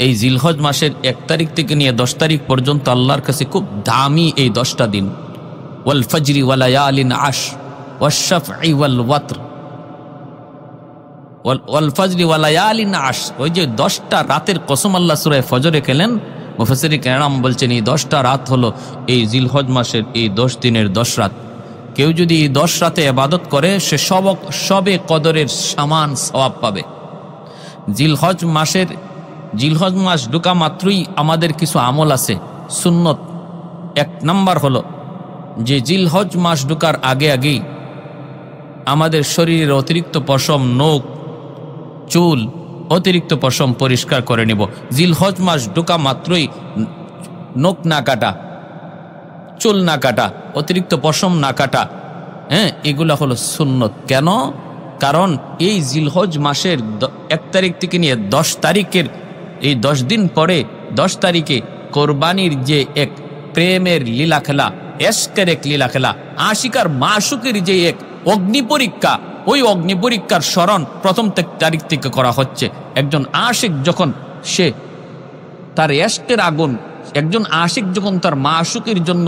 এই জিলহজ মাসের 1 তারিখ থেকে নিয়ে 10 তারিখ পর্যন্ত আল্লাহর কাছে খুব দামি এই 10টা দিন। ওয়াল ফজরি ওয়া লায়ালিন আশর ওয়াশ শাফঈ ওয়াল ওয়াতর, ওয়াল ফজরি ওয়া লায়ালিন আশর, ওই যে 10টা রাতের কসম আল্লাহ সূরা ফজরে খেলেন। মুফাসসিরিন কেরাম বলছেন এই 10টা রাত হলো এই জিলহজ মাসের এই 10 দিনের 10 রাত। কেউ যদি এই 10 রাতে ইবাদত করে সে সবে কদরের সমান সওয়াব পাবে। জিলহজ মাস ঢোকা মাত্রই আমাদের কিছু আমল আছে সুন্নত। 1 নাম্বার হলো যে জিলহজ মাস ঢোকার আগেই আমাদের শরীরের অতিরিক্ত পশম, নখ, চুল, অতিরিক্ত পশম পরিষ্কার করে নিব। জিলহজ মাস ঢোকা মাত্রই নখ না কাটা, চুল না কাটা, অতিরিক্ত পশম না কাটা, এগুলা হলো সুন্নত। কেন? কারণ এই জিলহজ মাসের 1 তারিখ থেকে নিয়ে 10 তারিখের এই 10 দিন পরে 10 তারিখে কোরবানির যে এক প্রেমের লীলা খেলা, এশকের এক লীলা খেলা, আশিকার মাশুকের যে এক অগ্নি পরীক্ষা, ওই অগ্নি পরীক্ষার স্মরণ 1 তারিখ থেকে করা হচ্ছে। একজন আশিক যখন সে তার এশকের আগুন, একজন আশিক যখন তার মাশুকের জন্য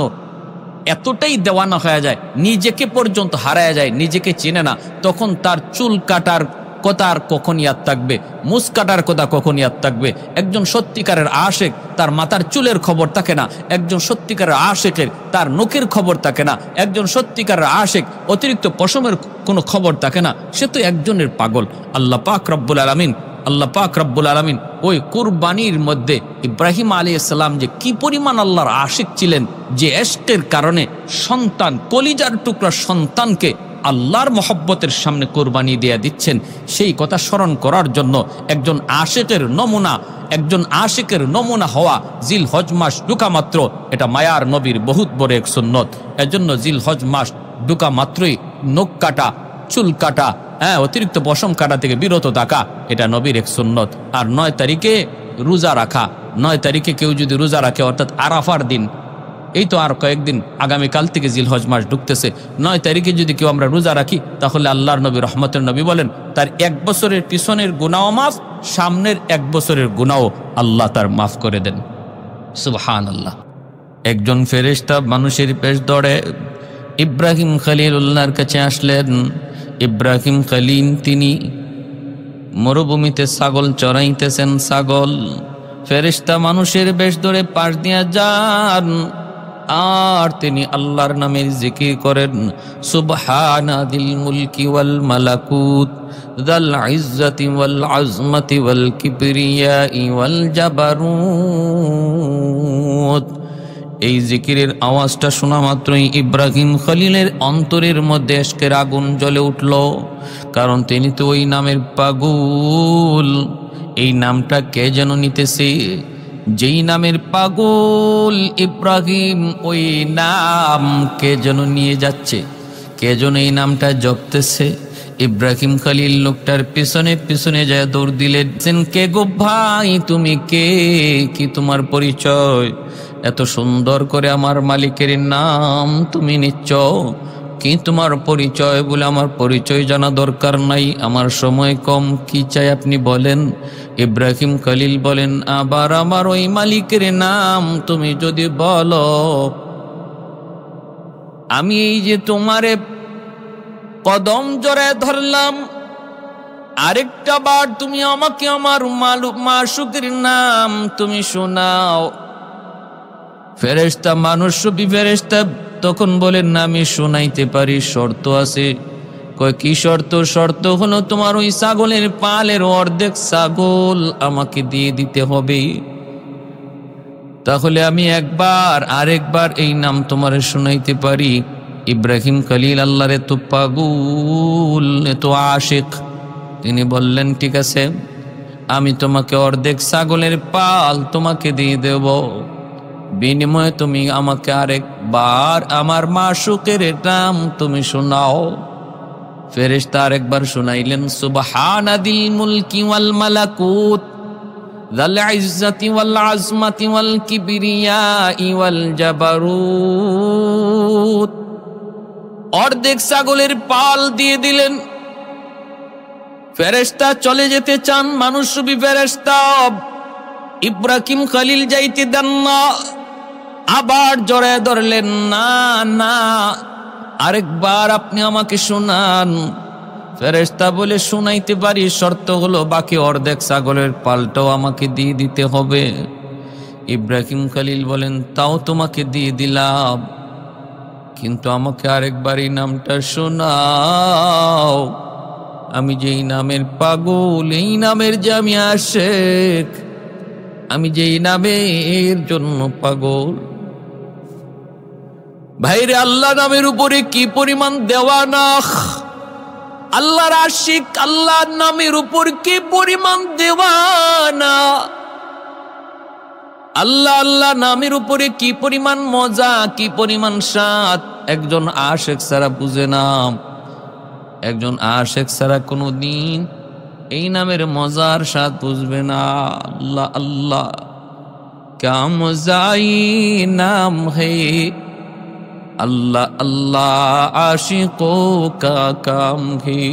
এতটাই দেওয়ানা হয়ে যায়, নিজেকে পর্যন্ত হারায় যায়, নিজেকে চেনে না, তখন তার চুল কাটার কথা আর কখন ইয়াদ থাকবে, মুছ কাটার কথা কখন ইয়াদ থাকবে। একজন সত্যিকারের আশিক তার মাথার চুলের খবর থাকে না, একজন সত্যিকারের আশিকের তার নখের খবর থাকে না, একজন সত্যিকারের আশিক অতিরিক্ত পশমের কোনো খবর থাকে না, সে তো একজনের পাগল। আল্লাহ পাক রব্বুল আলামিন ওই কুরবানির মধ্যে ইব্রাহিম আলাইহিস সালাম যে কি পরিমাণ আল্লাহর আশিক ছিলেন, যে ইশকের কারণে সন্তান, কলিজার টুকরা সন্তানকে আল্লাহর মহব্বতের সামনে কোরবানি দিয়ে দিচ্ছেন, সেই কথা স্মরণ করার জন্য একজন আশিকের নমুনা হওয়া জিলহজ মাস ঢোকা মাত্র, এটা মায়ার নবীর বহুত বড় এক সুন্নত। এজন্য জিলহজ মাস ঢোকা মাত্রই নখ কাটা, চুল কাটা, অতিরিক্ত পশম কাটা থেকে বিরত থাকা, এটা নবীর এক সুন্নত। আর 9 তারিখে রোজা রাখা, 9 তারিখে কেউ যদি রোজা রাখে, অর্থাৎ আরাফার দিন, এই তো আর কয়েকদিন, আগামীকাল থেকে জিলহজ মাস ঢুকতেছে, 9 তারিখে যদি কেউ আমরা রোজা রাখি, তাহলে আল্লাহর নবী রহমতের নবী বলেন তার 1 বছরের পিছনের গুনাহ মাফ, সামনের 1 বছরের গুনাহ আল্লাহ তার মাফ করে দেন। সুবহানাল্লাহ। একজন ফেরেশতা মানুষের পেশ ধরে ইব্রাহিম খলিলুল্লাহর কাছে আসলেন। ইব্রাহিম খলিল তিনি মরুভূমিতে ছাগল চড়াইতেছেন। ছাগল ফেরেশতা মানুষের বেশ ধরে পাশ দিয়া যান, আর তিনি আল্লাহর নামের জিকির করেন। সুবহানা দিল মুলকি ওয়াল মালাকুত যাল ইজ্জতি ওয়াল আজমতি ওয়াল কিবরিয়াই ওয়াল জাবারুত। এই জিকিরের আওয়াজটা শোনা মাত্রই ইব্রাহিম খলিলের অন্তরের মধ্যে ইশকের আগুন জ্বলে উঠল, কারণ তিনি তো ওই নামের পাগল। এই নামটা কে যেন নিতেছে, যেই নামের পাগল ইব্রাহিম, ওই নাম কে যেন নিয়ে যাচ্ছে, কে যেন এই নামটা জপতেছে। ইব্রাহিম খলিল লোকটার পিছনে পিছনে যায় দৌড় দিলেন। কে গো ভাই, তুমি কে? কি তোমার পরিচয়? এত সুন্দর করে আমার মালিকের নাম তুমি নিচ্ছ, কি তোমার পরিচয়? বলে আমার পরিচয় জানা দরকার নাই, আমার সময় কম, কি চাই আপনি বলেন। ইব্রাহিম খলিল বলেন, আবার আমার ওই মালিকের নাম তুমি যদি বলো, আমি এই যে তোমারে কদম জড়ায় ধরলাম, আরেকটা বার তুমি আমাকে আমার মাশুকের নাম তুমি শোনাও। ফেরেশতা মানুষরূপী ফেরেশতা তখন বলেন, না আমি শোনাইতে পারি, শর্ত আছে। কয় কি শর্ত? শর্ত হলো তোমার ওই ছাগলের পালের অর্ধেক ছাগল আমাকে দিয়ে দিতে হবে, তাহলে আমি আরেকবার এই নাম তোমারে শোনাইতে পারি। ইব্রাহিম খলিল আল্লাহর এত পাগল, এত আশিক, তিনি বললেন ঠিক আছে, আমি তোমাকে অর্ধেক ছাগলের পাল তোমাকে দিয়ে দেব, বিনিময়ে তুমি আমাকে আরেকবার আমার মাশুকের নাম তুমি শোনাও। ফেরেশতা আরেকবার শোনাইলেন, সুবহানাদিল মুলকি ওয়াল মালাকুত যাল ইজ্জতি ওয়াল আজমতি ওয়াল কিবরিয়াই ওয়াল জাবারুত। অর্ধেক ছাগলের পাল দিয়ে দিলেন। ফেরেশতা চলে যেতে চান, মানুষরূপী ফেরেশতা ইব্রাহিম খলিল যাইতে দেন না, আবার জড়ায় ধরলেন, না না আরেকবার আপনি আমাকে শোনান। ফেরেশতা বলে, শোনাইতে পারি, শর্ত হলো বাকি অর্ধেক ছাগলের পালটাও আমাকে দিয়ে দিতে হবে। ইব্রাহিম খলিল বলেন, তাও তোমাকে দিয়ে দিলাম, কিন্তু আমাকে আরেকবার এই নামটা শোনাও। আমি যেই নামের পাগল, এই নামের যে আমি আশেক, আমি যেই নামের জন্য পাগল। ভাইরে, আল্লাহ নামের উপরে কি পরিমাণ দেওয়ানা, আল্লাহর আশিক, আল্লাহর নামের উপর কি পরিমাণ দেওয়ানা, আল্লাহ আল্লাহ নামের উপরে কি পরিমাণ মজা, কি পরিমাণ স্বাদ একজন আশেক ছাড়া বুঝে না। একজন আশেক ছাড়া কোনোদিন এই নামের মজার স্বাদ বুঝবে না। আল্লাহ আল্লাহ ক্যা মজাই নাম হে, अल्लाह अल्लाह आशिकों का काम है।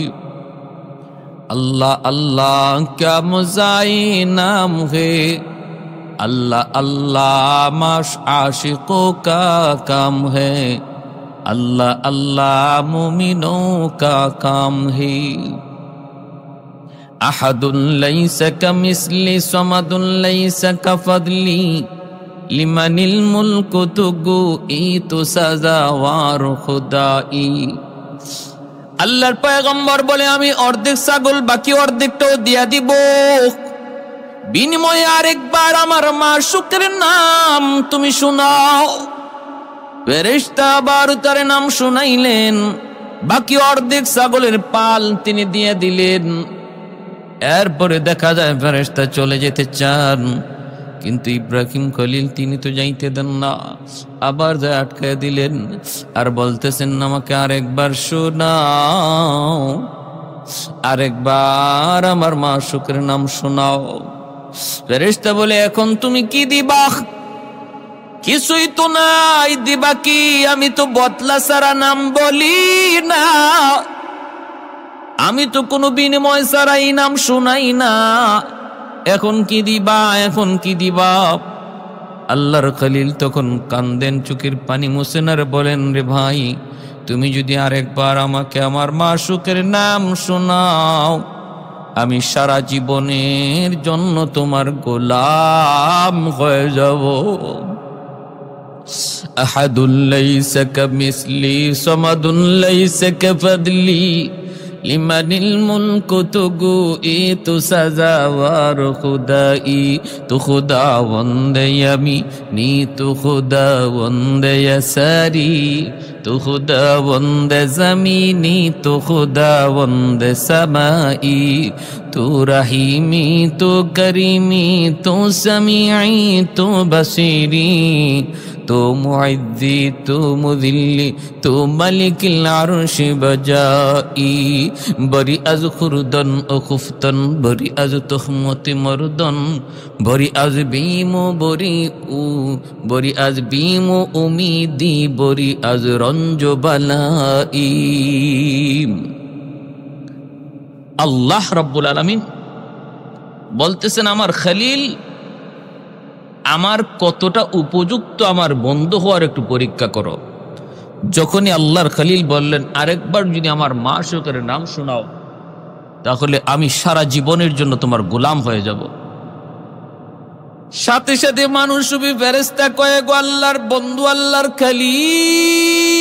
अल्लाह अल्लाह क्या मज़ाई नाम है, अल्लाह अल्लाह माश आशिकों का काम है, अल्लाह अल्लाह मोमिनों का काम है। अहदुन लैसा कमिस्ली समदुन लैसा कफदली लिमनिल मुल्कु तुगु ई तो सजावार खुदाई। আল্লাহর পয়গম্বর বলে, আমি অর্ধেক ছাগল বাকি অর্ধেকটাও দিয়া দিব, বিনিময়ে আরেকবার আমার মাশূকের নাম তুমি শোনাও। ফেরেশতা আবার তার নাম শোনাইলেন, বাকি অর্ধেক ছাগলের পাল তিনি দিয়ে দিলেন। এরপরে দেখা যায় ফেরেশতা চলে যেতে চান, কিন্তু ইব্রাহিম খলিল তিনি তো যাইতে দেন না, আবার যা আটকায় দিলেন আর বলতেছেন, আমাকে আরেকবার শোনাও, আরেকবার আমার মাশূকের নাম শোনাও। ফেরেশতা বলে, এখন তুমি কি দিবা? কিছুই তো নাই, দিবা কি? আমি তো বদলা ছাড়া নাম বলি না, আমি তো কোনো বিনিময় ছাড়াই নাম শোনাই না, এখন কি দিবা, এখন কি দিবা? আল্লাহর খলিল তখন কান্দেন, চোখের পানি মুছেন আর বলেন, রে ভাই, তুমি যদি আরেকবার আমাকে আমার মাশূকের নাম শোনাও, আমি সারা জীবনের জন্য তোমার গোলাম হয়ে যাব। আহাদুল লাইসা কামিসলি সামাদুন লাইসা কাফদলি লিমানিল মুলকু তুগু ই তু সাজাওয়ার খুদাই। তু খুদাওয়ান্দে ইয়ামিনি, তু খুদাওয়ান্দে ইয়াসারি, তু খুদাওয়ান্দে জমিনি, তু খুদাওয়ান্দে সামাই। তু রহিমি, তু করিমি, তু সামিঈ, তু বসীরি, তু মুইজ্জি, তু মুযিল্লি, তু মালিকিল আরশি বজাই। বরি আজ খুরদন ও খুফতন, বরি আজ তুহমতি মরদন, বরি আজ বিমো বরি উ, বরি আজ বিমো উমিদি, বরি আজ রঞ্জ বালাই। আল্লাহ রাব্বুল আলামিন বলতেছেন, আমার খলিল আমার কতটা উপযুক্ত আমার বন্ধু হওয়ার একটু পরীক্ষা করো। যখনই আল্লাহর খলিল বললেন, আরেকবার যদি আমার মাশূকের নাম শোনাও, তাহলে আমি সারা জীবনের জন্য তোমার গোলাম হয়ে যাব। সাথে সাথে মানুষ ফেরেশতা কয়ে, গো আল্লাহর বন্ধু, আল্লাহর খলিল,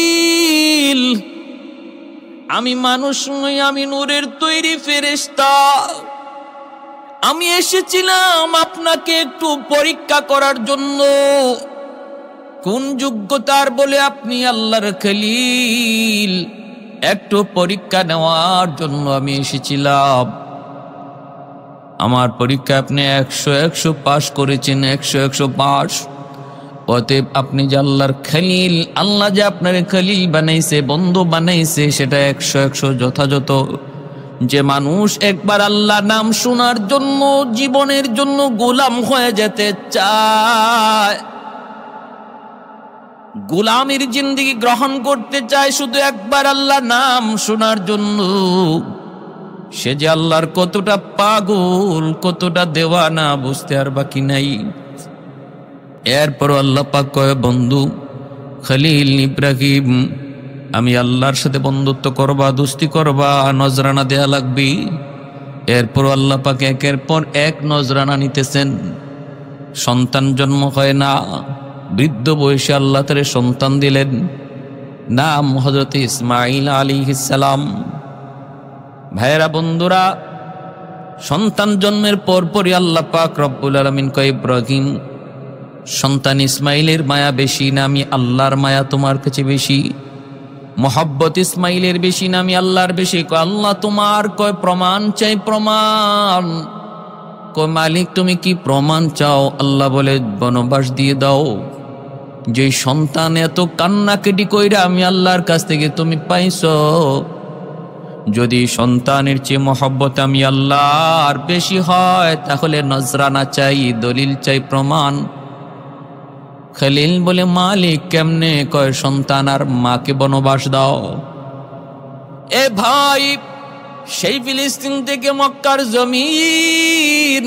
আমি মানুষ নই, আমি নূরের তৈরি ফেরেশতা, আমি এসেছিলাম আপনাকে একটু পরীক্ষা করার জন্য। কোন যোগ্যতার বলে আপনি আল্লাহর খলিল? একটু পরীক্ষা নেওয়ার জন্য আমি এসেছিলাম। আমার পরীক্ষা আপনি 100 পাস করেছেন, 100 পাস। অতএব আপনি যে আল্লাহর খলিল, আল্লাহ যে আপনার খলিল বানাইছে, বন্ধু বানাইছে, সেটা 100 যথাযথ। যে মানুষ একবার আল্লাহ নাম শোনার জন্য জীবনের জন্য গোলাম হয়ে যেতে চায়, গোলামের জিন্দেগি গ্রহণ করতে চায় শুধু একবার আল্লাহ নাম শোনার জন্য, সে যে আল্লাহর কতটা পাগল, কতটা দেওয়ানা, বুঝতে আর বাকি নাই। এরপর আল্লাহ পাক কয়, বন্ধু খলিল ইব্রাহিম, আমি আল্লাহর সাথে বন্ধুত্ব করবা, দোস্তি করবা, নজরানা দেয়া লাগবে। এরপর আল্লাহ পাক একের পর এক নজরানা নিতেছেন। সন্তান জন্ম হয় না, বৃদ্ধ বয়সে আল্লাহ তারে সন্তান দিলেন, নাম হযরত ইসমাঈল আলাইহিস সালাম। ভাইরা বন্ধুরা, সন্তান জন্মের পরপরই আল্লাহ পাক রব্বুল আলামিন কয়, ইব্রাহিম, সন্তান ইসমাইলের মায়া বেশি না আমি আল্লাহর মায়া তোমার কাছে বেশি? মোহাব্বত ইসমাইলের বেশি না আমি আল্লাহর বেশি? কয় আল্লাহ তোমার। কয় প্রমাণ চাই, প্রমাণ। কয় মালিক তুমি কি প্রমাণ চাও? আল্লাহ বলে, বনবাস দিয়ে দাও। যে সন্তান এত কান্নাকাটি কইরা আমি আল্লাহর কাছ থেকে তুমি পাইছো, যদি সন্তানের চেয়ে মোহব্বত আমি আল্লাহর বেশি হয়, তাহলে নজরানা চাই, দলিল চাই, প্রমাণ। খলিল বলে, মালিক কেমনে? কয় সন্তান আর মাকে বনবাস দাও। এ ভাই, সেই ফিলিস্তিন থেকে মক্কার জমিন,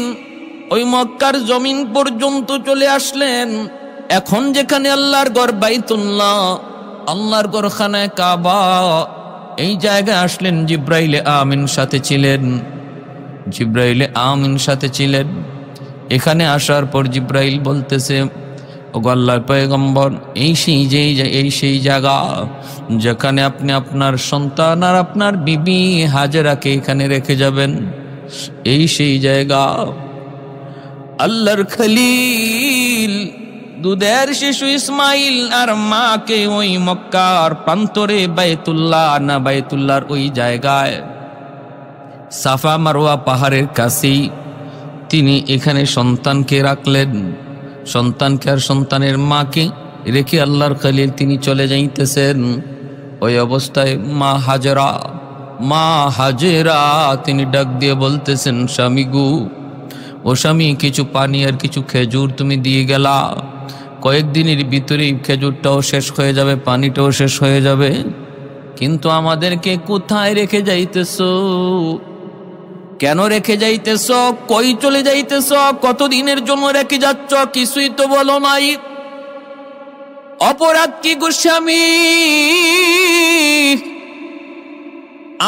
ওই মক্কার জমিন পর্যন্ত চলে আসলেন। এখন যেখানে আল্লাহর ঘর বাইতুল্লাহ, আল্লাহর ঘর খানায় কাবা, এই জায়গায় আসলেন। জিব্রাইলে আমিন সাথে ছিলেন, জিব্রাইলে আমিন সাথে ছিলেন। এখানে আসার পর জিব্রাইল বলতেছে, ও আল্লাহর পয়গম্বর, এই সেই জায়গা যেখানে আপনি আপনার সন্তান আর আপনার বিবি হাজেরাকে এখানে রেখে যাবেন, এই সেই জায়গা। আল্লাহর খলিল দুধের শিশু ইসমাইল আর মাকে ওই মক্কার প্রান্তরে বাইতুল্লাহ না বাইতুল্লাহর ওই জায়গায় সাফা মারওয়া পাহাড়ের কাছেই তিনি এখানে সন্তানকে রাখলেন। সন্তানকে আর সন্তানের মাকে রেখে আল্লাহর খলিল তিনি চলে যাইতেছেন। ওই অবস্থায় মা হাজেরা তিনি ডাক দিয়ে বলতেছেন, স্বামী গু, ও স্বামী, কিছু পানি আর কিছু খেজুর তুমি দিয়ে গেলা, কয়েকদিনের ভিতরেই খেজুরটাও শেষ হয়ে যাবে, পানিটাও শেষ হয়ে যাবে, কিন্তু আমাদেরকে কোথায় রেখে যাইতেছো? কেন রেখে যাইতেছ? কই চলে যাইতেছ? কতদিনের জন্য রেখে যাচ্ছ? কিছুই তো বলো নাই। অপরাধ কি গো স্বামী?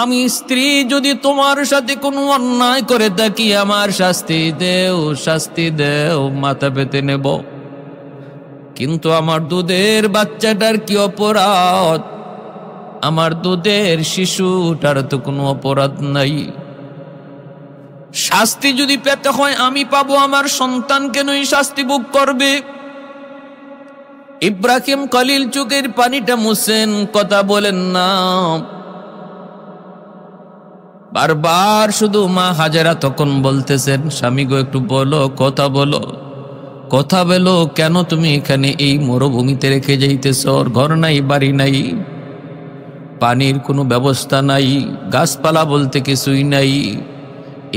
আমি স্ত্রী যদি তোমার সাথে কোনো অন্যায় করে থাকি, আমার শাস্তি দেও, শাস্তি দেও, মাথা পেতে নেব। কিন্তু আমার দুধের বাচ্চাটার কি অপরাধ? আমার দুধের শিশুটার তো কোনো অপরাধ নাই। শাস্তি যদি পেতে হয় আমি পাবো, আমার সন্তান কেনই শাস্তি ভোগ করবে? ইব্রাহিম খলিল চোখের পানিটা মুছেন, কথা বলেন না। বারবার শুধু মা হাজেরা তখন বলতেছেন, স্বামী গো একটু বলো, কথা বলো, কথা বলো, কেন তুমি এখানে এই মরুভূমিতে রেখে যাইতেছ? ঘর নাই, বাড়ি নাই, পানির কোনো ব্যবস্থা নাই, গাছপালা বলতে কিছুই নাই,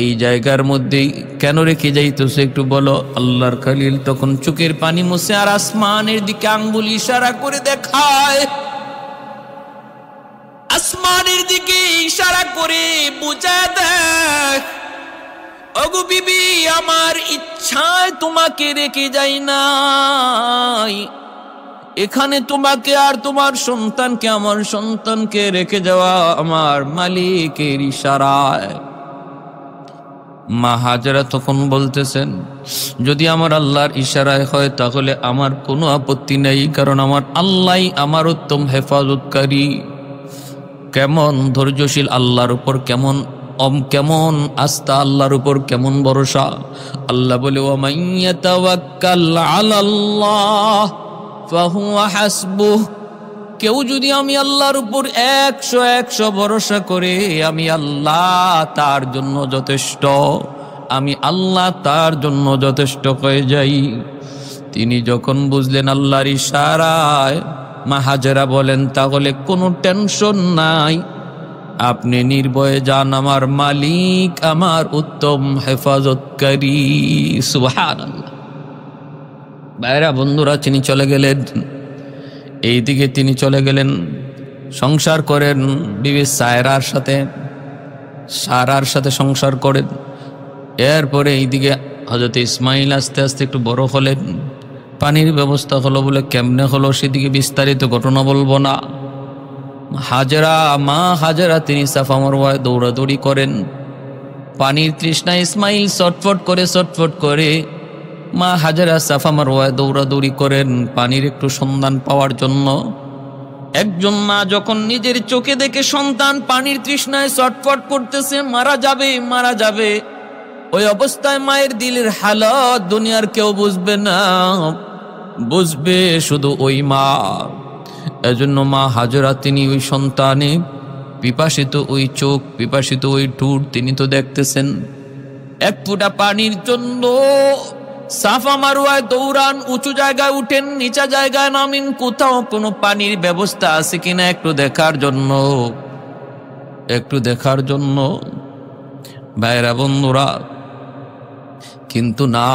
এই জায়গার মধ্যেই কেন রেখে যাইতেছ একটু বলো। আল্লাহর খলিল তখন চোখের পানি মুছে আর আসমানের দিকে আঙ্গুল ইশারা করে দেখায়, আসমানের দিকে ইশারা করে বুঝায় দেখ, ওগো বিবি, আমার ইচ্ছায় তোমাকে রেখে যাই নাই, এখানে তোমাকে আর তোমার সন্তানকে, আমার সন্তানকে রেখে যাওয়া আমার মালিকের ইশারায়। মা হাজেরা তখন বলতেছেন, যদি আমার আল্লাহর ইশারায় হয় তাহলে আমার কোনো আপত্তি নেই, কারণ আমার আল্লাহ আমার উত্তম হেফাজতকারী। কেমন ধৈর্যশীল আল্লাহর উপর, কেমন আস্থা আল্লাহর উপর, কেমন ভরসা। আল্লাহ বলে, ওয়া মান ইয়াতাওয়াক্কাল আলাল্লাহ ফাহুয়া হাসবুহ। কেউ যদি আমি আল্লাহর উপর 100 ভরসা করে, আমি আল্লাহ তার জন্য যথেষ্ট, আমি আল্লাহ তার জন্য যথেষ্ট হয়ে যাই। তিনি যখন বুঝলেন আল্লাহর ইশারায়, মা হাজেরা বলেন, তাহলে কোনো টেনশন নাই, আপনি নির্ভয়ে যান, আমার মালিক আমার উত্তম হেফাজতকারী। সুবহানাল্লাহ। ভাইরা বন্ধুরা, তিনি চলে গেলেন, এইদিকে তিনি চলে গেলেন, সংসার করেন বিবি সায়রার সাথে। সারার সাথে সংসার করেন। এরপরে এইদিকে হযরত ইসমাইল আস্তে আস্তে একটু বড় হলেন, পানির ব্যবস্থা হলো বলে কেমনে হলো সেদিকে বিস্তারিত ঘটনা বলবো না। মা হাজেরা তিনি সাফা মারওয়ায় দৌড়াদৌড়ি করেন, পানির তৃষ্ণা ইসমাইল ছটফট করে মা হাজেরা সাফা মারওয়ায় দৌড়াদৌড়ি করেন পানির একটু সন্ধান পাওয়ার জন্য। একজন মা যখন নিজের চোখে দেখে সন্তান পানির তৃষ্ণায় ছটফট করতেছে, মারা যাবে, ওই অবস্থায় মায়ের দিলের হালত দুনিয়ার কেউ বুঝবে না, বুঝবে শুধু ওই মা। এজন্য মা হাজেরা তিনি ওই সন্তানে পিপাসিত ওই চোখ, পিপাসিত ওই ঠোঁট তিনি তো দেখতেছেন। এক ফোঁটা পানির জন্য সাফা মারওয়ায় দৌড়ান, উঁচু জায়গায় উঠেন, নিচা জায়গায় নামিন, কোথাও কোনো পানির ব্যবস্থা আছে কিনা একটু দেখার জন্য ভাইরা বন্ধুরা। কিন্তু না,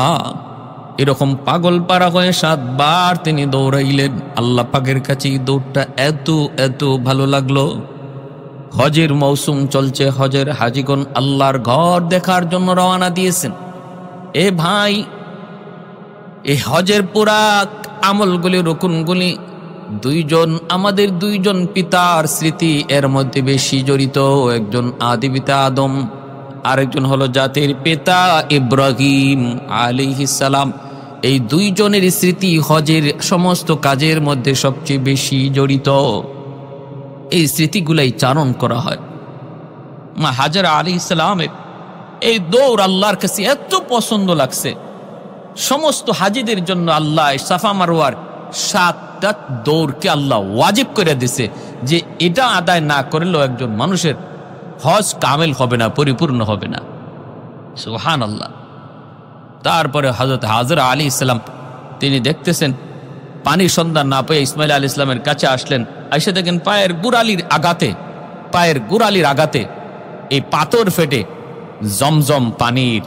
এরকম পাগল পারা হয়ে 7 বার তিনি দৌড়াইলেন। আল্লাহ পাকের কাছে এই দৌড়টা এত ভালো লাগলো। হজের মৌসুম চলছে, হজের হাজিগণ আল্লাহর ঘর দেখার জন্য রওনা দিয়েছেন। এ ভাই, এই হজের পুরা আমলগুলি, রুকুনগুলি আমাদের দুইজন পিতার স্মৃতি এর মধ্যে বেশি জড়িত। একজন আদি পিতা আদম, আরেকজন হলো জাতির পিতা ইব্রাহিম আলাইহিস সালাম। এই দুইজনের স্মৃতি হজের সমস্ত কাজের মধ্যে সবচেয়ে বেশি জড়িত। এই স্মৃতিগুলাই চারণ করা হয়। মা হাজেরা আলাইহিস সালামের এই দৌড় আল্লাহর কাছে এত পছন্দ লাগছে, সমস্ত হাজিদের জন্য আল্লাহ সাফা মারওয়ার 7টা দৌড়কে আল্লাহ ওয়াজিব করে দিছে, যে এটা আদায় না করলেও একজন মানুষের হজ কামেল হবে না, পরিপূর্ণ হবে না। সুবহানাল্লাহ। তারপরে হযরত হাজেরা আলাইহিস সালাম তিনি দেখতেছেন পানির সন্ধান না পেয়ে ইসমাইল আলাইহিস সালামের কাছে আসলেন। এসে দেখেন পায়ের গোড়ালির আঘাতে এই পাথর ফেটে জমজম পানির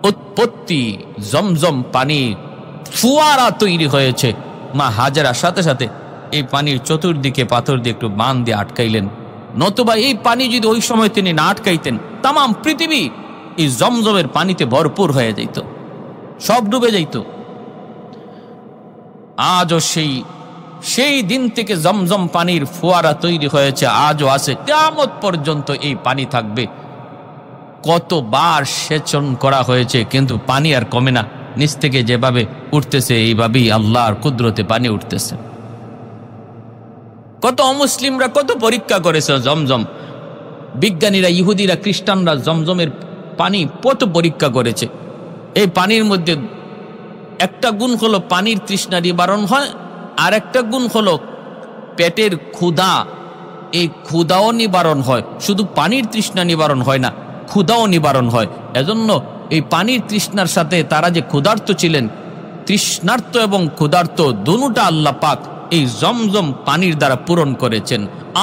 উৎপত্তি, জমজম পানি ফুয়ারা তৈরি হয়েছে। মা হাজেরা সাথে সাথে এই পানির চতুর্দিকে পাথর দিয়ে একটু বাঁধ দিয়ে আটকাইলেন, নতুবা এই পানি যদি ওই সময় তিনি না আটকাইতেন, তামাম পৃথিবী এই জমজমের পানিতে ভরপুর হয়ে যাইত, সব ডুবে যাইত। আজও সেই দিন থেকে জমজম পানির ফোয়ারা তৈরি হয়েছে, আজও আছে, কিয়ামত পর্যন্ত এই পানি থাকবে। কতবার সেচন করা হয়েছে কিন্তু পানি আর কমে না, নিচ থেকে যেভাবে উঠতেছে এইভাবেই আল্লাহর কুদরতে পানি উঠতেছে। কত অমুসলিমরা কত পরীক্ষা করেছে জমজম, বিজ্ঞানীরা, ইহুদিরা, খ্রিস্টানরা জমজমের পানি কত পরীক্ষা করেছে। এই পানির মধ্যে একটা গুণ হলো পানির তৃষ্ণা নিবারণ হয়, আর একটা গুণ হলো পেটের ক্ষুধা, এই ক্ষুধাও নিবারণ হয়। শুধু পানির তৃষ্ণা নিবারণ হয় না, ক্ষুধাও নিবারণ হয়। এজন্য এই পানির তৃষ্ণার সাথে তারা যে ক্ষুধার্ত ছিলেন, তৃষ্ণার্ত এবং ক্ষুধার্ত দুটোটা আল্লাহ পাক এই জমজম পানির দ্বারা পূরণ করেছেন।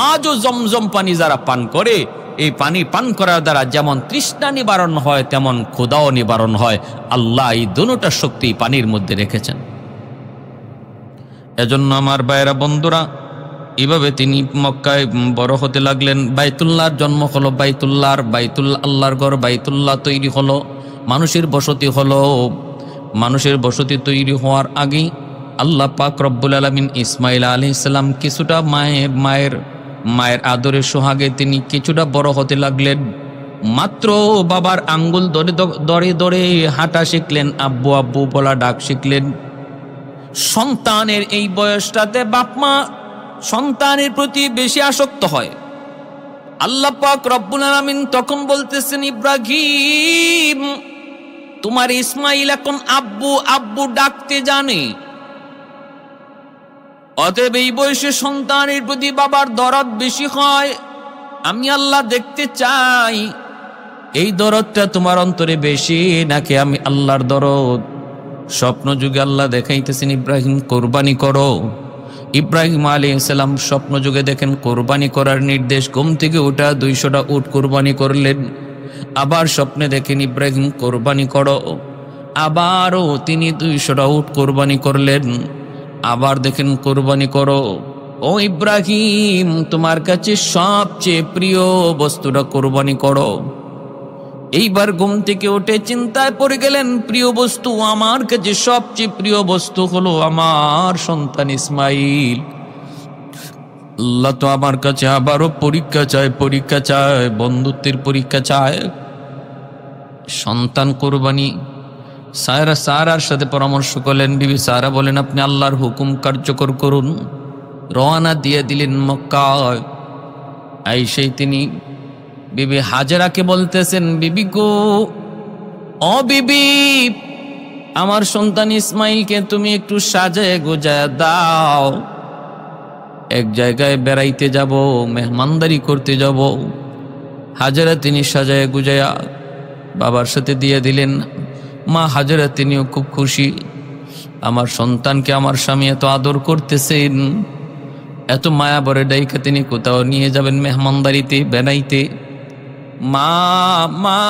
আজও জমজম পানি যারা পান করে, এই পানি পান করার দ্বারা যেমন তৃষ্ণা নিবারণ হয় তেমন ক্ষুধাও নিবারণ হয়। আল্লাহ এই দুটোটা শক্তি পানির মধ্যে রেখেছেন। এজন্য আমার ভাইয়েরা বন্ধুরা, এভাবে তিনি মক্কায় বড় হতে লাগলেন। বাইতুল্লাহর জন্ম হলো, আল্লাহর ঘর বাইতুল্লাহ তৈরি হলো, মানুষের বসতি হলো। মানুষের বসতি তৈরি হওয়ার আগেই আল্লাহ পাক রব্বুল আলামিন ইসমাইল আলাইহিস সালাম কিছুটা মায়ের আদরের সোহাগে তিনি কিছুটা বড় হতে লাগলেন। মাত্র বাবার আঙ্গুল ধরে ধরে হাঁটা শিখলেন, আব্বু আব্বু বলা ডাক শিখলেন। সন্তানের এই বয়সটাতে বাপমা সন্তানের প্রতি বেশি আসক্ত হয়। আল্লাহ পাক রব্বুল আলামিন তখন বলতেছেন, ইব্রাহিম, তোমার ইসমাইল এখন আব্বু আব্বু ডাকতে জানে, অতএব এই বয়সে সন্তানের প্রতি বাবার দরদ বেশি হয়। আমি আল্লাহ দেখতে চাই এই দরদটা তোমার অন্তরে বেশি নাকি আমি আল্লাহর দরদ। স্বপ্ন যুগে আল্লাহ দেখাইতেছেন, ইব্রাহিম কোরবানি করো। ইব্রাহিম আলাইহিস সালাম স্বপ্ন যুগে দেখেন কোরবানি করার নির্দেশ, ঘুম থেকে ওঠা 200টা উট কোরবানি করলেন। আবার স্বপ্নে দেখেন ইব্রাহিম কোরবানি করো, আবারও তিনি 200টা উট কোরবানি করলেন। আবার দেখেন কোরবানি করো, ও ইব্রাহিম, তোমার কাছে সবচেয়ে প্রিয় বস্তুটা কোরবানি করো। এইবার ঘুম থেকে উঠে চিন্তায় পড়ে গেলেন, প্রিয় বস্তু, আমার কাছে সবচেয়ে প্রিয় বস্তু হলো আমার সন্তান ইসমাইল। আল্লাহ তো আমার কাছে আবারও পরীক্ষা চায়, বন্ধুত্বের পরীক্ষা চায়। সন্তান কোরবানি। সারার সাথে পরামর্শ করলেন। বিবি সারা বলেন, আপনি আল্লাহর হুকুম কার্যকর করুন। রওনা দিয়ে দিলেন মক্কায়। আইসেই তিনি বিবি হাজেরাকে বলতেছেন, বিবি গো, ও বিবি, আমার সন্তান ইসমাইলকে তুমি একটু সাজায় গুজায় দাও। এক জায়গায় বেড়াইতে যাব, মেহমানদারি করতে যাব। হাজেরা তিনি সাজায় গুজায়া বাবার সাথে দিয়ে দিলেন। মা হাজেরা তিনিও খুব খুশি, আমার সন্তানকে আমার স্বামী এত আদর করতেছেন, এত মায়া বরে ডাইকা তিনি কোথাও নিয়ে যাবেন মেহমানদারিতে, বেড়াইতে। মা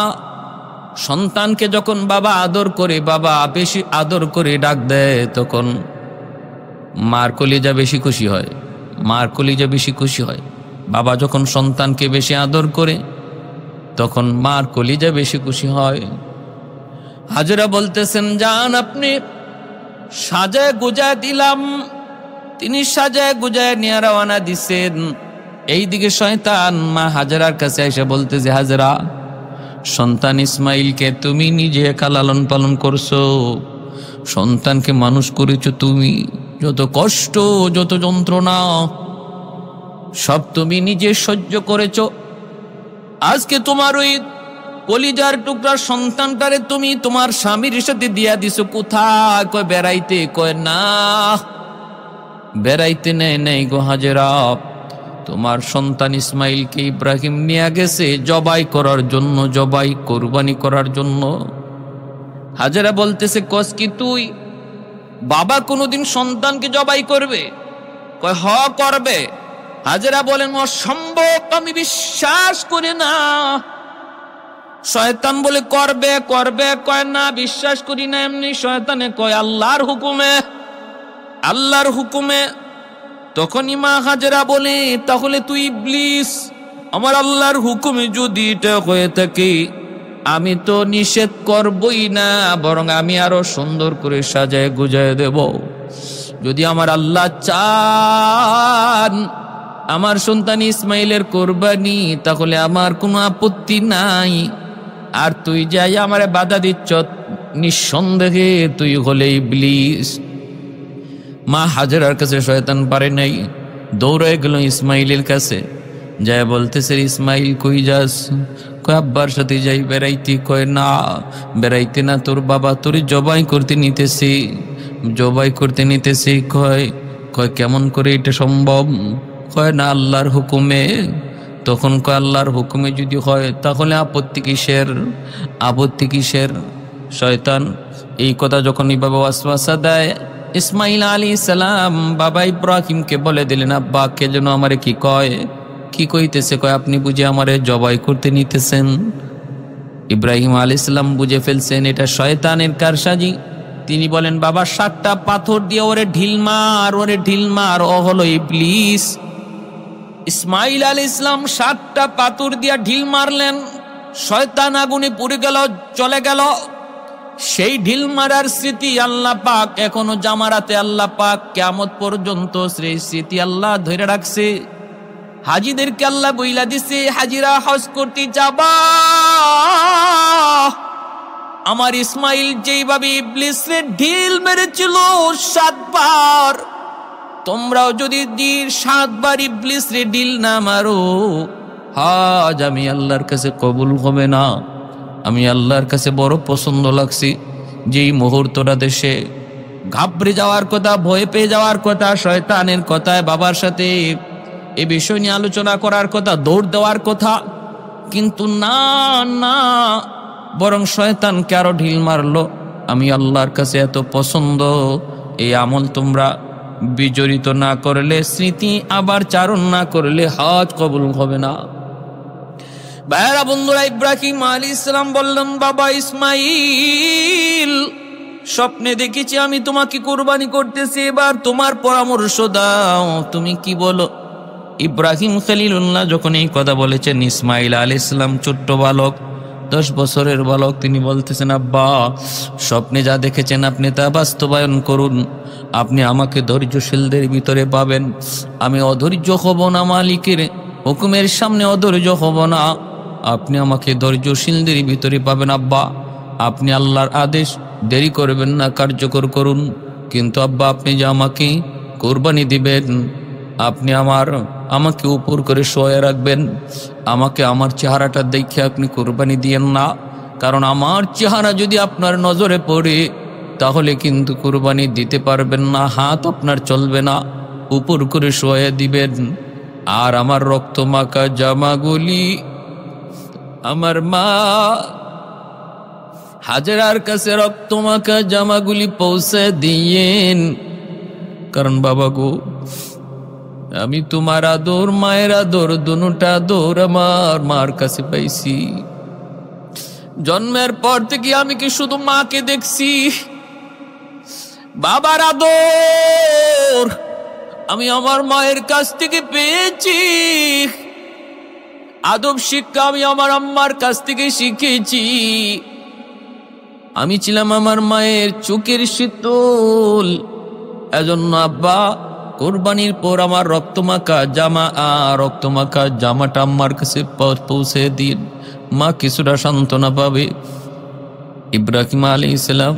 সন্তানকে যখন বাবা আদর করে, বাবা বেশি আদর করে ডাক দেয়, তখন মার কলিজা বেশি খুশি হয়। বাবা যখন সন্তানকে বেশি আদর করে, তখন মার কলিজা বেশি খুশি হয়। হাজেরা বলতেছেন, যান, আপনি সাজায় গুজায় দিলাম। তিনি সাজায় গুজায় নিয়ে রওনা দিছেন। এইদিকে শয়তান মা হাজেরার কাছে এসে বলতেছে, হাজেরা, সন্তান ইসমাইলকে তুমি নিজে একা লালন পালন করছো, সন্তানকে মানুষ করেছো তুমি, যত কষ্ট যত যন্ত্রণা সব তুমি নিজে সহ্য করেছো। আজকে তোমার ওই কলিজার টুকরা সন্তানটারে তুমি তোমার স্বামীর সাথে দিয়া দিছো কোথায়? কয় বেড়াইতে। কয় না, বেড়াইতে নেই গো হাজেরা, তোমার সন্তান ইসমাইলকে ইব্রাহিম নিয়ে গেছে জবাই করার জন্য, জবাই কোরবানি করার জন্য। হাজেরা বলতেছে, কস কি তুই? বাবা কোনোদিন সন্তানকে জবাই করবে? কয় হ, করবে। হাজেরা বলেন, অসম্ভব, আমি বিশ্বাস করি না। শয়তান বলে, করবে। কয় না, বিশ্বাস করি না এমনি। শয়তানে কয়, আল্লাহর হুকুমে। তখনই মা হাজেরা বলে, তাহলে তুই ইবলিস। আমার আল্লাহর হুকুমে যদি এটা হয়ে থাকে, আমি তো নিষেধ করবই না, বরং আমি আরো সুন্দর করে সাজায় গুজায় দেব। যদি আমার আল্লাহ চান আমার সন্তান ইসমাইলের কোরবানি, তাহলে আমার কোনো আপত্তি নাই। আর তুই যাই আমারে বাধা দিচ্ছ, নিঃসন্দেহে তুই হলে ইবলিস। মা হাজেরার কাছে শয়তান পারে নাই, দৌড়ায় গেল ইসমাইলের কাছে। যায় বলতেছে, ইসমাইল কই যাস? কয় আব্বার সাথে যাই বেড়াইতে। কয় না, বেড়াইতে না, তোর বাবা তোর জবাই করতে নিতেছে। কয় কেমন করে এটা সম্ভব? কয় না, আল্লাহর হুকুমে। তখন কয়, আল্লাহর হুকুমে যদি হয় তাহলে আপত্তি কিসের? শয়তান এই কথা যখন এইভাবে ওয়াসওয়াসা দেয়, ইসমাইল আলাইহিস সালাম বাবা ইব্রাহিমকে বলে দিলেন, আব্বা কে যেন আমারে কি কয়? কি কইতেছে? কয় আপনি বুঝে আমারে জবাই করতে নিতেছেন। ইব্রাহিম আলাইহিস সালাম বুঝে ফেলছেন এটা শয়তানের কারসাজি। তিনি বলেন, বাবা 7টা পাথর দিয়ে ওরে ঢিল মার, ও হলো ইবলিস। ইসমাইল আলাইহিস সালাম 7টা পাথর দিয়ে ঢিল মারলেন, শয়তান আগুনে পুড়ে গেল, চলে গেল। সেই ঢিল মারার স্মৃতি আল্লাহ পাক এখনো জামারাতে আল্লাহ পাক কিয়ামত পর্যন্ত সেই স্মৃতি আল্লাহ ধরে রাখছে। হাজিদেরকে আল্লাহ বইলা দিছে, হাজিরা হজ করতে যাবা, আমার ইসমাইল যেইভাবে ইবলিসে ঢিল মেরেছিল 7 বার, তোমরাও যদি 7 বার ইবলিসে ঢিল না মারো, হজ আমি আল্লাহর কাছে কবুল হবে না। আমি আল্লাহর কাছে বড় পছন্দ লাগছি। যেই মুহূর্তটা দেশে ঘাবড়ে যাওয়ার কথা, ভয় পেয়ে যাওয়ার কথা, শয়তানের কথায় বাবার সাথে এ বিষয় নিয়ে আলোচনা করার কথা, দৌড় দেওয়ার কথা, কিন্তু না, বরং শয়তানকে আরো ঢিল মারলো। আমি আল্লাহর কাছে এত পছন্দ, এই আমল তোমরা বিজড়িত না করলে, স্মৃতি আবার চারণ না করলে হজ কবুল হবে না। ভাইরা বন্ধুরা, ইব্রাহিম আলাইহিস সালাম বললেন, বাবা ইসমাইল, স্বপ্নে দেখেছি আমি তোমাকে কুরবানি করতেছি, এবার তোমার পরামর্শ দাও, তুমি কি বলো? ইব্রাহিম খলিলুল্লাহ যখন এই কথা বলেছেন, ইসমাইল আলাইহিস সালাম ছোট্ট বালক, 10 বছরের বালক, তিনি বলতেছেন, আব্বা স্বপ্নে যা দেখেছেন আপনি তা বাস্তবায়ন করুন, আপনি আমাকে ধৈর্যশীলদের ভিতরে পাবেন, আমি অধৈর্য হব না, মালিকের হুকুমের সামনে অধৈর্য হব না, আপনি আমাকে ধৈর্যশীলদের ভিতরে পাবেন। আব্বা আপনি আল্লাহর আদেশ দেরি করবেন না, কার্যকর করুন, কিন্তু আব্বা আপনি যে আমাকে কোরবানি দিবেন, আপনি আমাকে উপর করে শোয়ে রাখবেন, আমাকে আমার চেহারাটা দেখে আপনি কোরবানি দিয়েন না, কারণ আমার চেহারা যদি আপনার নজরে পড়ে তাহলে কিন্তু কোরবানি দিতে পারবেন না, হাত আপনার চলবে না, উপর করে শোয়ে দিবেন। আর আমার রক্ত মাখা জামাগুলি আমার মা হাজেরার কাছে রক্ত মাখা জামাগুলি পৌঁছে দিয়েন, কারণ বাবা গো আমি তোমার আদর, মায়ের আদর, দুটা আদর আমার মার কাছে পাইছি। জন্মের পর থেকে আমি কি শুধু মাকে দেখছি? বাবার আদর আমি আমার মায়ের কাছ থেকে পেয়েছি, আদব শিক্ষা আমি আমার আম্মার কাছ থেকে শিখেছি। আমি ছিলাম আমার মায়ের চোখের শীতল, এজন্য আব্বা কোরবানির পর আমার রক্তমাখা জামাটা আম্মার কাছে পৌঁছে দিন, মা কিছুটা সান্ত্বনা পাবে। ইব্রাহিম আলাইহিস সালাম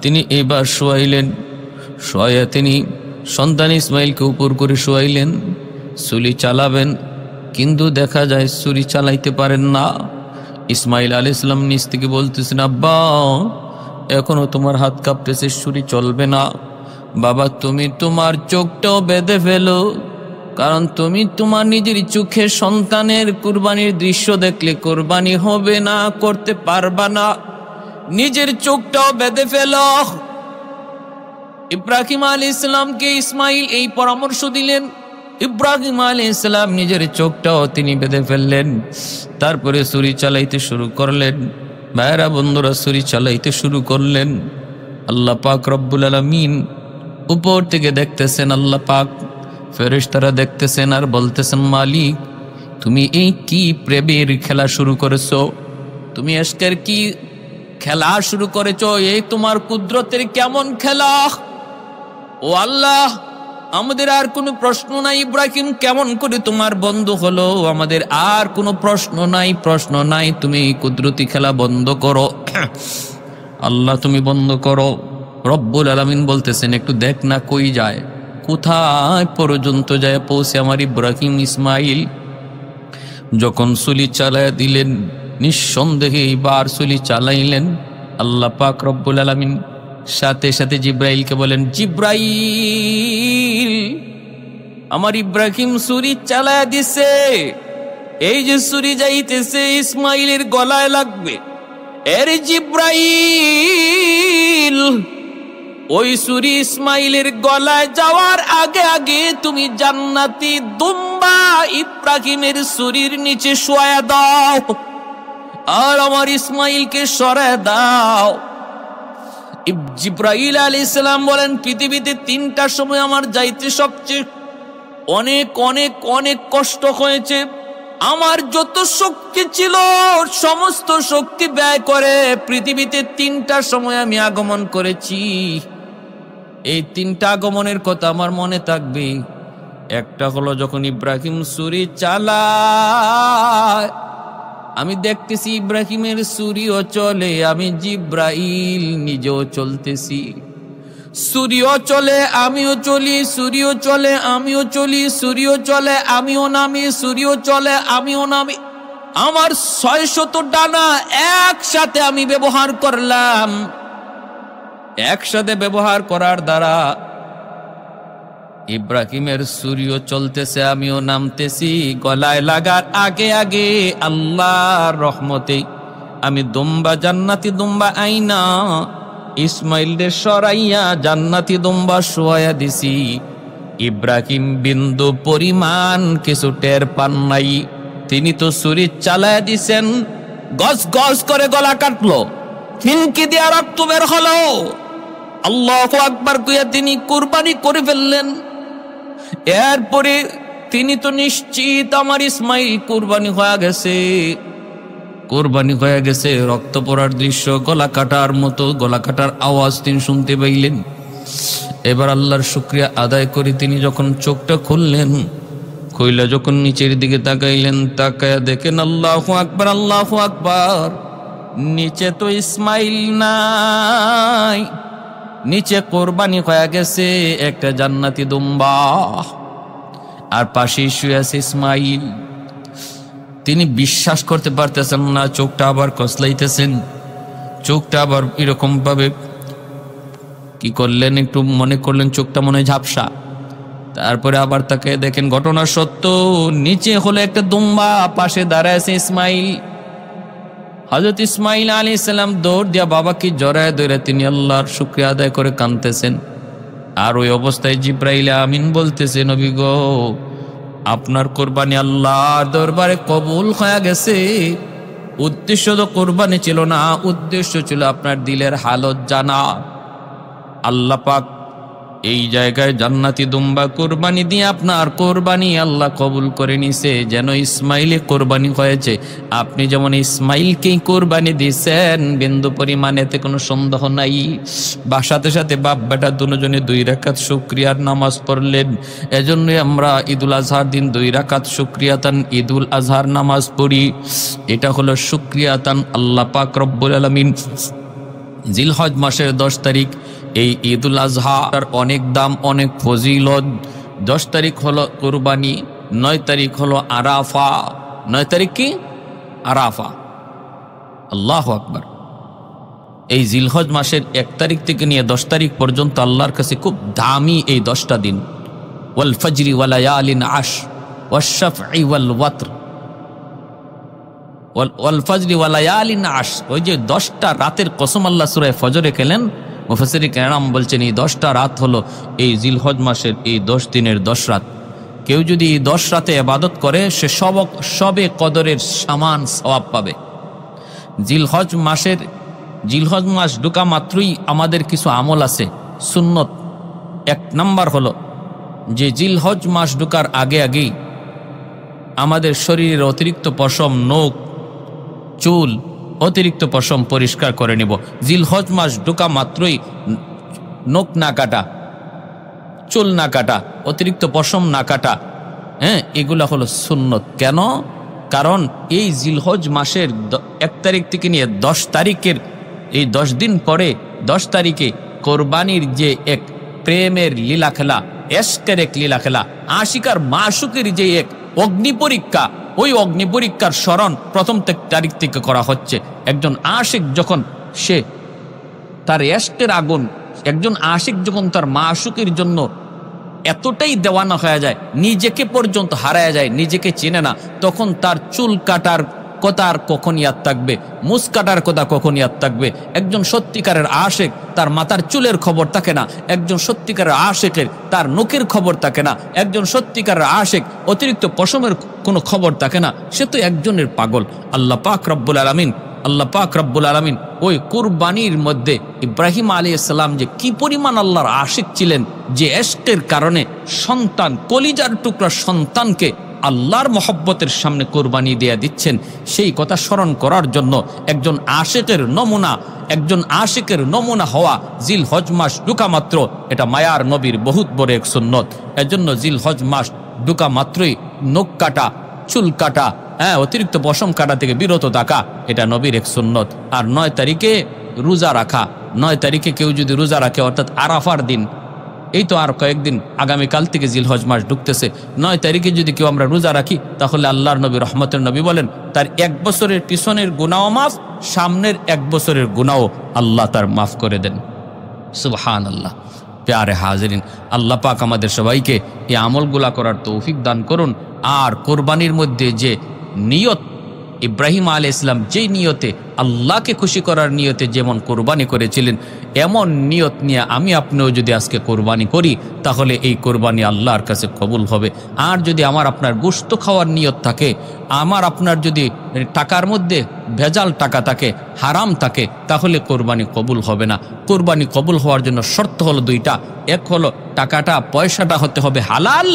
তিনি এবার শোয়াইলেন, শোয়া তিনি সন্তান ইসমাইলকে উপর করে শোয়াইলেন, ছুরি চালাবেন, কিন্তু দেখা যায় ছুরি চালাইতে পারেন না। ইসমাইল আলাইহিস সালাম নিজ থেকে বলতেছেন, আব্বা এখনো তোমার হাত কাঁপতেছে, ছুরি চলবে না। বাবা তুমি তোমার চোখটাও বেঁধে ফেলো, কারণ তুমি তোমার নিজের চোখে সন্তানের কুরবানির দৃশ্য দেখলে কুরবানি হবে না, করতে পারবা না, নিজের চোখটাও বেঁধে ফেলো। ইব্রাহিম আলাইহিস সালামকে ইসমাইল এই পরামর্শ দিলেন। ইব্রাহিম আলাইহিস সালাম নিজের চোখটাও তিনি বেঁধে ফেললেন, তারপরে ছুরি চালাইতে শুরু করলেন। ভাইরা বন্ধুরা, ছুরি চালাইতে শুরু করলেন। আল্লাহ পাক রব্বুল আলামিন উপর থেকে দেখতেছেন, আল্লাহ পাক ফেরেশতারা দেখতেছেন আর বলতেছেন, মালিক তুমি এই কি প্রেমের খেলা শুরু করেছো, তুমি আজকের কি খেলা শুরু করেছো, এই তোমার কুদরতের কেমন খেলা? ও আল্লাহ আমাদের আর কোনো প্রশ্ন নাই, ইব্রাহিম কেমন করে তোমার বন্ধু হলো, আমাদের আর কোনো প্রশ্ন নাই, তুমি কুদরতি খেলা বন্ধ করো আল্লাহ, তুমি বন্ধ করো। রব্বুল আলামিন বলতেছেন, একটু দেখ না কই যায়, কোথায় পর্যন্ত যায় পৌঁছে আমার ইব্রাহিম ইসমাইল। যখন ছুরি চালাইয়া দিলেন, নিঃসন্দেহে এইবার ছুরি চালাইলেন। আল্লাহ পাক রব্বুল আলামিন সাথে সাথে জিব্রাইলকে বলেন, জিব্রাইল আমার ইব্রাহিম ছুরি চালাইয়া দিছে, এই যে ছুরি যাইতেছে ইসমাইলের গলায় লাগবে। এর জিব্রাইল ওই ছুরি ইসমাইলের গলায় যাওয়ার আগে আগে তুমি জান্নাতি দুম্বা ইব্রাহিমের ছুরির নিচে শোয়া দাও আর আমার ইসমাইলকে সরায় দাও। জিব্রাইল আলাইহিস সালাম বলেন, পৃথিবীতে 3টার সময় আমার যাইতে সবচেয়ে অনেক অনেক অনেক কষ্ট হয়েছে। আমার যত শক্তি ছিল সমস্ত শক্তি ব্যয় করে পৃথিবীতে 3টার সময় আমি আগমন করেছি। এই 3টা আগমনের কথা আমার মনে থাকবে। একটা হলো যখন ইব্রাহিম ছুরি চালায়, আমি দেখতেছি ইব্রাহিমের ছুরিও চলে, আমি জিব্রাইল নিজেও চলতেছি। ছুরিও চলে আমিও চলি, ছুরিও চলে আমিও চলি, ছুরিও চলে আমিও নামি, ছুরিও চলে আমিও নামি। আমার 600 ডানা একসাথে আমি ব্যবহার করলাম। একসাথে ব্যবহার করার দ্বারা ইব্রাহিমের ছুরিও চলতেছে আমিও নামতেছি। গলায় লাগার আগে আগে আল্লাহর রহমতে আমি দুম্বা জান্নাতি দুম্বা আইনা ইসমাইলের সরাইয়া জান্নাতি দুম্বা শোয়া দিছি। ইব্রাহিম বিন্দু পরিমাণ কিছু টের পান নাই। তিনি তো ছুরি চালায়া দিছেন, গজ গজ করে গলা কাটলো, ফিনকি দিয়া রক্ত বের হলো। আল্লাহু আকবার কইয়া তিনি কুরবানি করে ফেললেন। এরপরে তিনি তো নিশ্চিত আমার ইসমাইল কুরবানি হয়ে গেছে, কোরবানি হয়ে গেছে। রক্ত পড়ার দৃশ্য, গলা কাটার মতো গলা কাটার আওয়াজ তিনি শুনতে পাইলেন। এবার আল্লাহর শুকরিয়া আদায় করে তিনি যখন চোখটা খুললেন, খুইলা যখন নিচের দিকে তাকাইলেন, তাকায়া দেখেন আল্লাহু আকবার, আল্লাহু আকবার, নিচে তো ইসমাইল নাই, নিচে কোরবানি হয়ে গেছে একটা জান্নাতি দুম্বা, আর পাশে শুয়ে আছে ইসমাইল। তিনি বিশ্বাস করতে পারতেছেন না, চোখটা আবার কসলাইতেছেন, চোখটা আবার এরকম ভাবে কি করলেন, একটু মনে করলেন চোখটা মনে হয় ঝাপসা। তারপরে আবার তাকে দেখেন ঘটনা সত্য, নিচে হলো একটা দুম্বা, পাশে দাঁড়ায় আছে ইসমাইল। হযরত ইসমাইল আলাইহিস সালাম দৌড় দিয়া বাবাকে জড়ায় ধরে তিনি আল্লাহর শুকরিয়া আদায় করে কাঁদতেছেন। আর ওই অবস্থায় জিবরাইল আমিন বলতেছে, নবী গো, আপনার কোরবানি আল্লাহর দরবারে কবুল হয়ে গেছে। উদ্দেশ্য তো কোরবানি ছিল না, উদ্দেশ্য ছিল আপনার দিলের হালত জানা। আল্লাহ পাক এই জায়গায় জান্নাতি দুম্বা কোরবানি দিয়ে আপনার কোরবানি আল্লাহ কবুল করে নিছে, যেন ইসমাইলে কোরবানি হয়েছে। আপনি যেমন ইসমাইলকেই কোরবানি দিয়েছেন, বিন্দু পরিমাণ এতে কোনো সন্দেহ নাই। বা সাথে সাথে বাপ বেটা দুজনে 2 রাকাত শুকরিয়ার নামাজ পড়লেন। এজন্যই আমরা ঈদুল আজহার দিন 2 রাকাত শুকরিয়াতান ঈদুল আজহার নামাজ পড়ি। এটা হলো শুকরিয়াতান আল্লাহ পাক রব্বুল আলামিন জিলহজ মাসের 10 তারিখ এই ঈদুল আজহার অনেক দাম, অনেক ফজিলত। 10 তারিখ হলো কুরবানি, 9 তারিখ হলো আরাফা। 9 তারিখ কি? আরাফা। আল্লাহু আকবার। এই জিলহজ মাসের 1 তারিখ থেকে নিয়ে 10 তারিখ পর্যন্ত আল্লাহর কাছে খুব দামি এই 10টা দিন। ওয়াল ফজরি ওয়া লায়ালিন আশর ওয়াশ শাফঈ ওয়াল ওয়াতর ওয়াল ফজরি ওয়া লায়ালিন আশর। ওই যে 10টা রাতের কসম আল্লাহ সূরা ফজরে খেলেন, মুফাসসিরিন কেরাম বলছেন এই 10টা রাত হলো এই জিলহজ মাসের এই 10 দিনের 10 রাত। কেউ যদি এই 10 রাতে ইবাদত করে সে সবে কদরের সমান সওয়াব পাবে। জিলহজ মাস ঢোকা মাত্রই আমাদের কিছু আমল আছে সুন্নত। 1 নাম্বার হলো যে জিলহজ মাস ঢোকার আগেই আমাদের শরীরের অতিরিক্ত পশম, নখ, চুল, অতিরিক্ত পশম পরিষ্কার করে নিব। জিলহজ মাস ঢোকা মাত্রই নখ না কাটা, চুল না কাটা, অতিরিক্ত পশম না কাটা, এগুলা হলো সুন্নত। কেন? কারণ এই জিলহজ মাসের 1 তারিখ থেকে নিয়ে 10 তারিখের এই 10 দিন পরে 10 তারিখে কোরবানির যে এক প্রেমের লীলা খেলা, এশকের এক লীলা খেলা, আশিকার মাশুকের যে এক অগ্নি পরীক্ষা, ওই অগ্নি পরীক্ষার স্মরণ 1ম তারিখ থেকে করা হচ্ছে। একজন আশিক যখন সে তার এশকের আগুন, একজন আশিক যখন তার মাশুকের জন্য এতটাই দেওয়ানা হয়ে যায়, নিজেকে পর্যন্ত হারায় যায়, নিজেকে চেনে না, তখন তার চুল কাটার কথা আর কখন ইয়াদ থাকবে, মুছ কাটার কথা কখন ইয়াদ থাকবে। একজন সত্যিকারের আশিক তার মাথার চুলের খবর থাকে না, একজন সত্যিকারের আশিকের তার নখের খবর থাকে না, একজন সত্যিকারের আশিক অতিরিক্ত পশমের কোনো খবর থাকে না, সে তো একজনের পাগল। আল্লাহ পাক রব্বুল আলামিন ওই কুরবানির মধ্যে ইব্রাহিম আলাইহিস সালাম যে কি পরিমাণ আল্লাহর আশিক ছিলেন, যে ইশকের কারণে সন্তান, কলিজার টুকরা সন্তানকে আল্লাহর মহব্বতের সামনে কোরবানি দিয়ে দিচ্ছেন, সেই কথা স্মরণ করার জন্য একজন আশিকের নমুনা হওয়া জিলহজ মাস ঢোকা মাত্র, এটা মায়ার নবীর বহুত বড় এক সুন্নত। এজন্য জিলহজ মাস ঢোকা মাত্রই নখ কাটা, চুল কাটা, অতিরিক্ত পশম কাটা থেকে বিরত থাকা, এটা নবীর এক সুন্নত। আর 9 তারিখে রোজা রাখা, 9 তারিখে কেউ যদি রোজা রাখে, অর্থাৎ আরাফার দিন, এই তো আর কয়েকদিন, আগামীকাল থেকে জিলহজ মাস ঢুকতেছে। 9 তারিখে যদি কেউ আমরা রোজা রাখি, তাহলে আল্লাহর নবী রহমতের নবী বলেন তার 1 বছরের পিছনের গুনাহ মাফ, সামনের 1 বছরের গুনাহ আল্লাহ তার মাফ করে দেন। সুবহানাল্লাহ। প্যারে হাজিরিন, আল্লাহ পাক আমাদের সবাইকে এই আমলগুলা করার তৌফিক দান করুন। আর কোরবানির মধ্যে যে নিয়ত, ইব্রাহিম আলাইহিস সালাম যেই নিয়তে আল্লাহকে খুশি করার নিয়তে যেমন কোরবানি করেছিলেন, এমন নিয়ত নিয়ে আমি আপনিও যদি আজকে কোরবানি করি তাহলে এই কোরবানি আল্লাহর কাছে কবুল হবে। আর যদি আমার আপনার গোশত খাওয়ার নিয়ত থাকে, আমার আপনার যদি টাকার মধ্যে ভেজাল টাকা থাকে, হারাম থাকে, তাহলে কোরবানি কবুল হবে না। কোরবানি কবুল হওয়ার জন্য শর্ত হলো দুইটা। এক হলো টাকাটা পয়সাটা হতে হবে হালাল,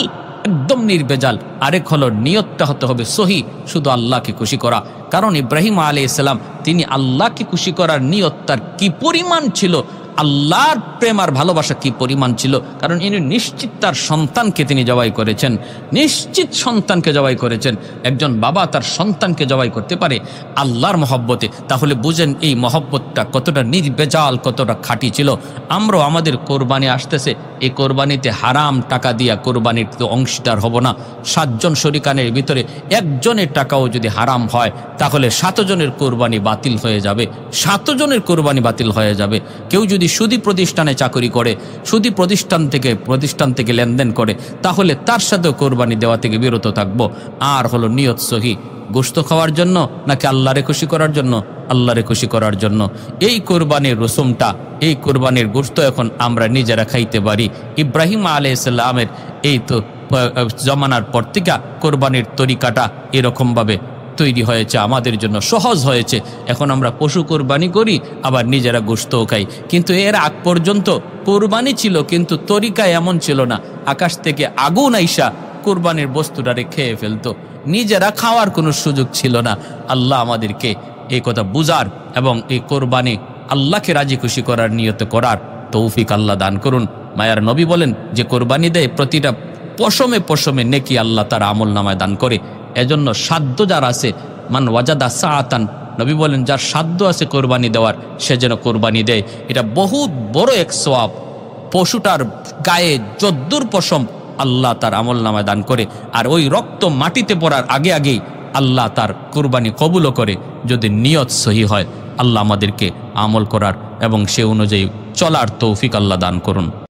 একদম নির্ভেজাল। আরেক হলো নিয়তটা হতে হবে সহি, শুধু আল্লাহকে খুশি করা। কারণ ইব্রাহিম আলাইহিস সালাম তিনি আল্লাহকে খুশি করার নিয়ত তার কি পরিমাণ ছিল, আল্লাহর প্রেম আর ভালোবাসা কি পরিমাণ ছিল। কারণ ইনি নিশ্চিত তার সন্তানকে তিনি জবাই করেছেন, নিশ্চিত সন্তানকে জবাই করেছেন। একজন বাবা তার সন্তানকে জবাই করতে পারে আল্লাহর মহব্বতে, তাহলে বুঝেন এই মহব্বতটা কতটা নির্ভেজাল, কতটা খাঁটি ছিল। আমরাও আমাদের কোরবানি আসতেছে, এই কোরবানিতে হারাম টাকা দিয়া কোরবানির অংশীদার হব না। 7 জন শরিকানের ভিতরে একজনের টাকাও যদি হারাম হয় তাহলে 7 জনের কোরবানি বাতিল হয়ে যাবে, 7 জনের কোরবানি বাতিল হয়ে যাবে। কেউ যদি সুদী প্রতিষ্ঠানে চাকরি করে, সুদী প্রতিষ্ঠান থেকে লেনদেন করে, তাহলে তার সাথেও কোরবানি দেওয়া থেকে বিরত থাকবো। আর হলো নিয়ত সহি, গোশত খাওয়ার জন্য নাকি আল্লাহরে খুশি করার জন্য? আল্লাহরে খুশি করার জন্য। এই কোরবানির রসুমটা, এই কোরবানির গোশত এখন আমরা নিজেরা খাইতে পারি। ইব্রাহিম আলাইহিস সালামের এই তো জমানার পর থেকে কোরবানির তরিকাটা এরকমভাবে তৈরি হয়েছে, আমাদের জন্য সহজ হয়েছে। এখন আমরা পশু কোরবানি করি, আবার নিজেরা গোশতও খাই। কিন্তু এর আগ পর্যন্ত কোরবানি ছিল, কিন্তু তরিকা এমন ছিল না। আকাশ থেকে আগুন আইসা কোরবানির বস্তুটারে খেয়ে ফেলতো, নিজেরা খাওয়ার কোনো সুযোগ ছিল না। আল্লাহ আমাদেরকে এই কথা বুঝার এবং এই কোরবানি আল্লাহকে রাজি খুশি করার নিয়ত করার তৌফিক আল্লাহ দান করুন। মায়ার নবী বলেন যে কোরবানি দেয় প্রতিটা পশমে পশমে নেকি আল্লাহ তার আমল নামায় দান করে। এজন্য সাধ্য যার আছে, মান ওয়াজাদা সাআতান, নবী বলেন যার সাধ্য আছে কোরবানি দেওয়ার সে যেন কোরবানি দেয়। এটা বহুত বড় এক সওয়াব। পশুটার গায়ে যদ্দুর পশম আল্লাহ তার আমল নামায় দান করে, আর ওই রক্ত মাটিতে পড়ার আগে আগেই আল্লাহ তার কোরবানি কবুলও করে, যদি নিয়ত সহি হয়। আল্লাহ আমাদেরকে আমল করার এবং সে অনুযায়ী চলার তৌফিক আল্লাহ দান করুন।